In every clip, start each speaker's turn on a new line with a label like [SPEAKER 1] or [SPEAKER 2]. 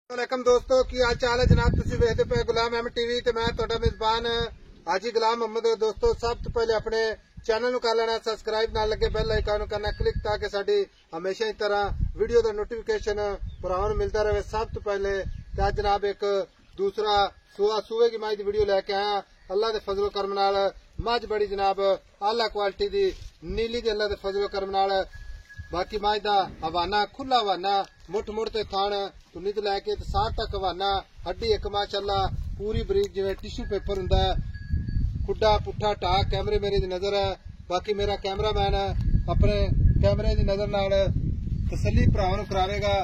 [SPEAKER 1] वालेकुम दोस्तों की हाल चाल है जनाब। तुसीं वेखदे पे गुलाम अहमद टीवी ते मैं तुहाडा मेजबान हाजी गुलाम मोहम्मद। दोस्तों सब तो पहले अपने चैनल नूं कर लेना सबसक्राइब, नाल लगे बैल आइकन नूं करना क्लिक ताकि साडी हमेशा की तरह वीडियो दा नोटिफिकेशन भरावां नूं मिलता रहे। सब तो पहले ते जनाब एक दूसरा सूए की मझ दी वीडियो लैके आया। अल्लाह दे फजलो करम नाल मझ बड़ी जनाब आला क्वालिटी दी नीली दी अल्लाह दे फजलो करम नाल बाकी मझ दा हवाना खुला हवाना मुठ मुठ ते थान तुन्नी तो लैके सार तक हवाना हड्डी एक माशाअल्लाह पूरी बरीक जिवें टिश्यू पेपर हुंदा है। खुड्डा पुट्ठा टाक कैमरे मेरी दी नजर है। बाकी मेरा कैमरामैन अपने कैमरे दी नजर नाल तसल्ली भरावां नूं करावेगा।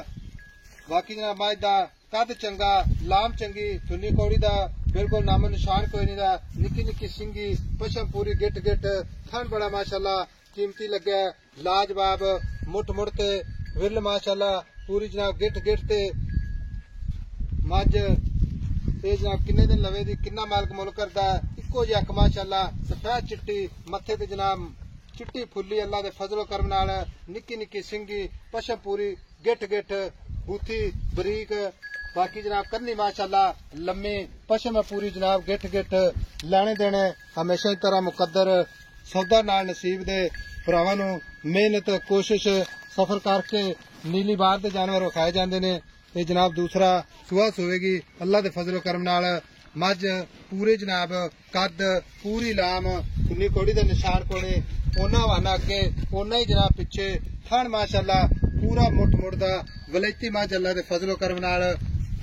[SPEAKER 1] बाकी जनाब मझ दा कद चंगा लाम चंगी थुन्नी कौड़ी दा बिल्कुल नामो निशान कोई नहीं दा। निक्की निक्की सिंगी पशम पूरी गिट गिट थन बड़ा माशाअल्लाह कीमती लगे लाजवाब मुठ मुठ ते विरल माशाअल्लाह पूरी जनाब गिट गिट ते मझ ते जनाब किन्ने दिन लवे दी किन्ना मालक मुल करदा इको जक माशाअल्लाह सफेद चिट्टी मत्थे ते जनाब चिट्टी फुल्ली अल्लाह दे फजलो करम नाल निक्की निक्की सिंगी पशम पूरी गिट गिट बूथी बरीक। बाकी जनाब कन्नी माशाअल्लाह लम्मी पशम पूरी जनाब गिट गिट लैने देने हमेशा की तरह मुकद्दर सौदा नाल नसीब दे भरावां नूं मेहनत कोशिश सफर करके नीली बार दे जानवर विखाए जांदे ने। ते जनाब दूसरा सुहा सोवेगी अल्लाह दे फजलो करम नाल मझ पूरे जनाब कद पूरी लाम सुन्नी कोड़ी दे निशान कोने ओना हवाना अगे ओना ही जनाब पिछे थन माशाअल्लाह पूरा मुठ मुठ दा वलैती मझ अल्लाह दे फजलो करम नाल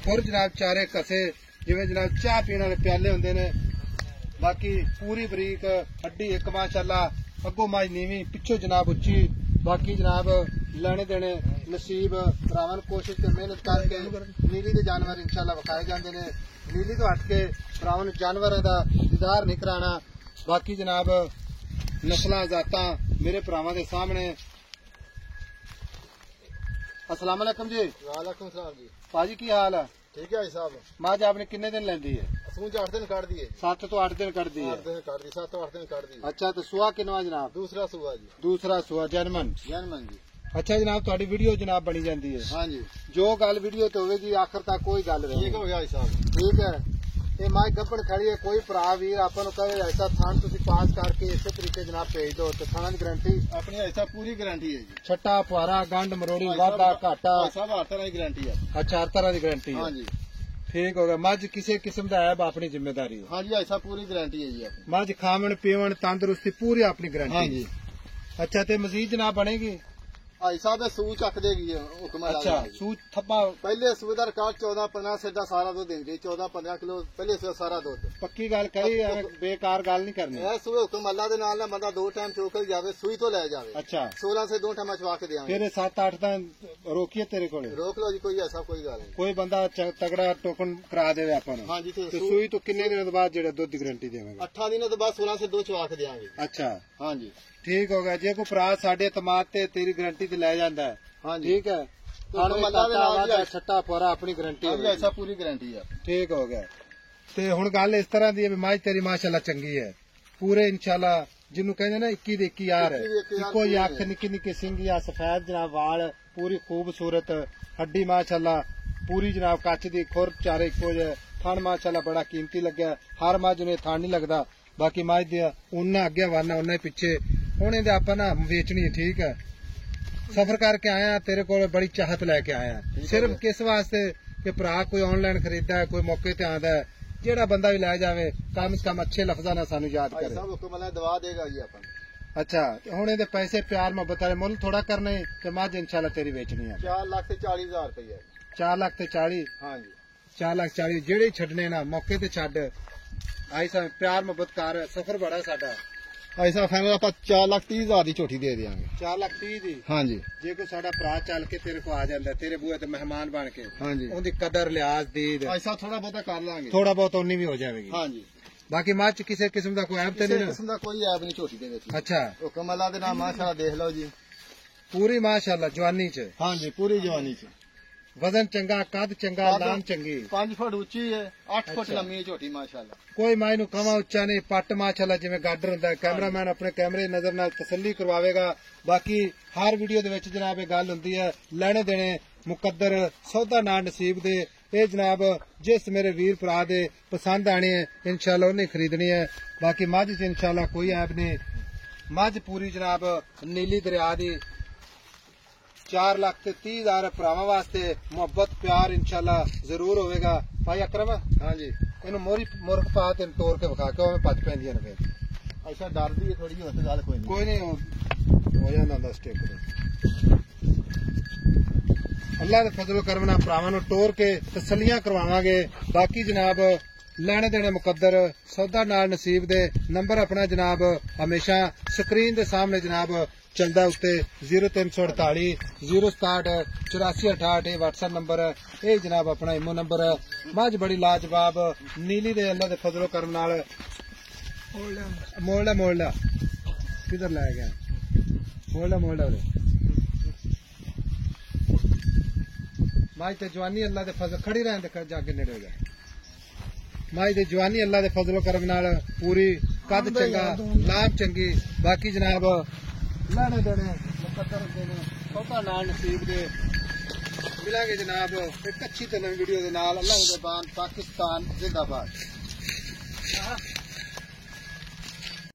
[SPEAKER 1] फुर जनाब चारे कसे जिवें जनाब चाह पीने वाले प्याले हुंदे ने। बाकी पूरी बरीक हड्डी एक माशाअल्लाह अगों मझ नीवी पिछों जनाब उच्ची। बाकी जनाब लेने देने नसीब भरावां कोशिश ते मेहनत करके नीली दे जानवर इंशाअल्लाह विखाए जांदे ने। नीली तो हट के भरावां जानवरां दा दीदार नहीं कराना। बाकी जनाब नस्लां जातां मेरे भरावां दे सामने। अस्सलाम वालेकुम जी।
[SPEAKER 2] वालेकुम सलाम जी।
[SPEAKER 1] पाजी की हाल है?
[SPEAKER 2] ठीक है साहब।
[SPEAKER 1] मझ आपने किन्ने दिन लेंदी है?
[SPEAKER 2] सूंज 8 दिन काट दिए।
[SPEAKER 1] 7 तो 8 दिन कट दी है।
[SPEAKER 2] 8 दिन काट दी 7 तो 8 दिन काट दी।
[SPEAKER 1] अच्छा तो सुहा किनवा जनाब?
[SPEAKER 2] दूसरा सुहा जी।
[SPEAKER 1] दूसरा सुहा जर्मन
[SPEAKER 2] जी।
[SPEAKER 1] अच्छा जनाब तुहाडी वीडियो जनाब बनी जाती है।
[SPEAKER 2] हाँ जी
[SPEAKER 1] जो गल वीडियो ते होगी आखिर तक कोई गल नहीं।
[SPEAKER 2] ठीक हो गया साहब।
[SPEAKER 1] ठीक है ये माई गब्बन खड़ी है कोई भरा वीर आपन कहे ऐसा थान तुसी पास करके इस तरीके जनाब भेज दो तो थाना की गारंटी
[SPEAKER 2] अपनी ऐसा पूरी गारंटी है जी।
[SPEAKER 1] छट्टा पुआरा गंड मरोड़ी वाधा घाटा
[SPEAKER 2] सब हर तरह की गारंटी है।
[SPEAKER 1] अच्छा हर तरह की गारंटी है।
[SPEAKER 2] हाँ जी
[SPEAKER 1] ठीक हो गया। मझ किसी किस्म का ऐब अपनी जिम्मेदारी है।
[SPEAKER 2] हाँ जी ऐसा पूरी गारंटी है जी।
[SPEAKER 1] मझ खावन पीवन तंदुरुस्ती पूरी अपनी गारंटी।
[SPEAKER 2] हाँ जी।
[SPEAKER 1] अच्छा ते मजीद जनाब बनेगी
[SPEAKER 2] ऐसा तो सूच चक देगी हुक्म।
[SPEAKER 1] अच्छा सूच थप्पा
[SPEAKER 2] पहले सूबे का रिकॉर्ड 14-15 सीधा सारा दूध देंगे 14-15 किलो पहले से सारा दूध।
[SPEAKER 1] पक्की गल कही बेकार गल नहीं करनी।
[SPEAKER 2] सूबे हुक्म अल्लाह दे नाल बंदा 2 टाइम चोकर जावे सुई तो ले जावे।
[SPEAKER 1] अच्छा
[SPEAKER 2] 16 से 2 टाइम चवा के देंगे।
[SPEAKER 1] फिर 7-8 दिन रोकिए तेरे को
[SPEAKER 2] रोक लो जी कोई ऐसा कोई गल नहीं।
[SPEAKER 1] कोई बंदा तगड़ा टोकन करा देवे अपन।
[SPEAKER 2] हाँ जी।
[SPEAKER 1] तो सुई तो किन्ने दिन बाद जेड़ा दुध की गारंटी देवेगा?
[SPEAKER 2] 8 दिनों के बाद 16 से 2 चवा के देंगे।
[SPEAKER 1] अच्छा
[SPEAKER 2] हाँ जी
[SPEAKER 1] ठीक हो गया। जे कोई भरा साडे तमाद ते तेरी गारंटी ते ले जांदा है।
[SPEAKER 2] हाँ जी
[SPEAKER 1] ठीक है छट्टा पुआरा अपनी गारंटी
[SPEAKER 2] ऐसा पूरी गारंटी है।
[SPEAKER 1] ठीक हो गया। ते हुण गल इस तरह दी है मझ तेरी माशाअल्लाह चंगी है पूरे इंशाअल्लाह जिन्नू कहंदे ना 21 दे 21 यार है। इको ही अख निक्की निक्की सिंगिया सफेद जनाब वाल पूरी खूबसूरत हड्डी माशाअल्लाह पूरी जनाब कच दी खुर चारे इको जे थन माशाअल्लाह बड़ा कीमती लग्या। हर मझ ने थन नहीं लगदा। बाकी मझ दे उन्ना अगे वाना उन्ना पिछे हुण इहदे आपां ना वेचनी है। ठीक है सफर करके आया तेरे को बड़ी चाहत लैके आया सिर्फ किस वास्ते कि भरा कोई ऑनलाइन खरीदा है कोई मौके ते आंदा है जेड़ा बंदा भी लै जावे कम से कम अच्छे लफ्जां नाल सानू याद करे।
[SPEAKER 2] सब हुक्म दवा देगा जी अपन।
[SPEAKER 1] अच्छा हुण इहदे पैसे प्यार मोहब्बत वाले मुल थोड़ा करने ते मझ इंशाअल्लाह तेरी बेचनी है।
[SPEAKER 2] 4,40,000 रुपया।
[SPEAKER 1] 4,40,000।
[SPEAKER 2] हाँ जी
[SPEAKER 1] 4,40,000 जेड़े छड्डने ना मौके ते छड्ड आई सा प्यार मोहब्बत कर सफर बड़ा साडा
[SPEAKER 2] ऐसा फाइनल आप 4,30,000 की झोटी दे देंगे।
[SPEAKER 1] 4,30,000 दी।
[SPEAKER 2] हाँ जी
[SPEAKER 1] जे कोई साडा भरा चल के तेरे को आ जांदा तेरे बूहे ते मेहमान बन के
[SPEAKER 2] हाँ जी
[SPEAKER 1] उनकी कदर लिहाज दीद
[SPEAKER 2] ऐसा थोड़ा बहुत कर लांगे।
[SPEAKER 1] थोड़ा बहुत उन्नी भी हो जाएगी।
[SPEAKER 2] हाँ जी
[SPEAKER 1] बाकी मझ किसी किस्म का कोई ऐब तो नहीं
[SPEAKER 2] किस्म का कोई ऐब नहीं झोटी दे।
[SPEAKER 1] अच्छा
[SPEAKER 2] हुक्म अल्लाह दे नाम माशाअल्लाह देख लो जी
[SPEAKER 1] पूरी माशाअल्लाह जवानी च।
[SPEAKER 2] हाँ जी पूरी जवानी च
[SPEAKER 1] वजन चंगा कद चंगा लाम चंगी
[SPEAKER 2] 5 फुट ऊंची है 8 फुट लंबी है झोटी माशाअल्लाह।
[SPEAKER 1] कोई माई नू कवा उच्चा नहीं पट माशाअल्लाह जिवें गाडर हुंदा है। कैमरामैन अपने कैमरे की नजर नाल तसल्ली करवावेगा। बाकी हर वीडियो दे विच जनाब ये गल हुंदी है लेने देने मुकद्दर सौदा ना नसीब दे ये जनाब जिस मेरे वीर भरा दे पसंद आनी है इंशाल्लाह उन्हें खरीदनी है। बाकी मझ च इंशाल्लाह कोई ऐप नहीं। मझ पूरी जनाब नीली दरिया दी 4,30,000 भरावां वास्ते मुहब्बत प्यार इंशाल्लाह जरूर होगा। भाई अकरम
[SPEAKER 2] हाँ जी
[SPEAKER 1] इन मोरी मुर्ग पा तेन तोड़ के विखा के भज पैंदियां ने फिर
[SPEAKER 2] अच्छा डर दी थोड़ी जी गल
[SPEAKER 1] कोई नहीं हो जाता स्टेप। अल्लाह के फजलो करम नाल भरावां नूं टोर के तसल्लियां करवावांगे। बाकी जनाब लेने देने मुकद्दर सौदा नाल नसीब दे नंबर अपना जनाब हमेशा स्क्रीन दे सामने जनाब चलदा उत्ते 0348 067 8468 ये व्हाट्सएप नंबर है। ये जनाब अपना इमो नंबर है। मझ बड़ी लाजवाब नीली दे अल्लाह दे फजलो करम नाल मोड़ा किधर लाया गया मोड़ा माई ते जवानी अल्लाह दे फजल खड़ी रहने दे जाके नेड़े हो जाए। माई दी जवानी अल्लाह दे फजलो करम नाल पूरी कद चंगा लाभ चंगी। बाकी जनाब लाने देने मुकद्दर देने सौदा नाल नसीब दे मिलांगे जनाब एक अच्छी तरह वीडियो दे नाल। अल्लाह दे बान पाकिस्तान जिंदाबाद।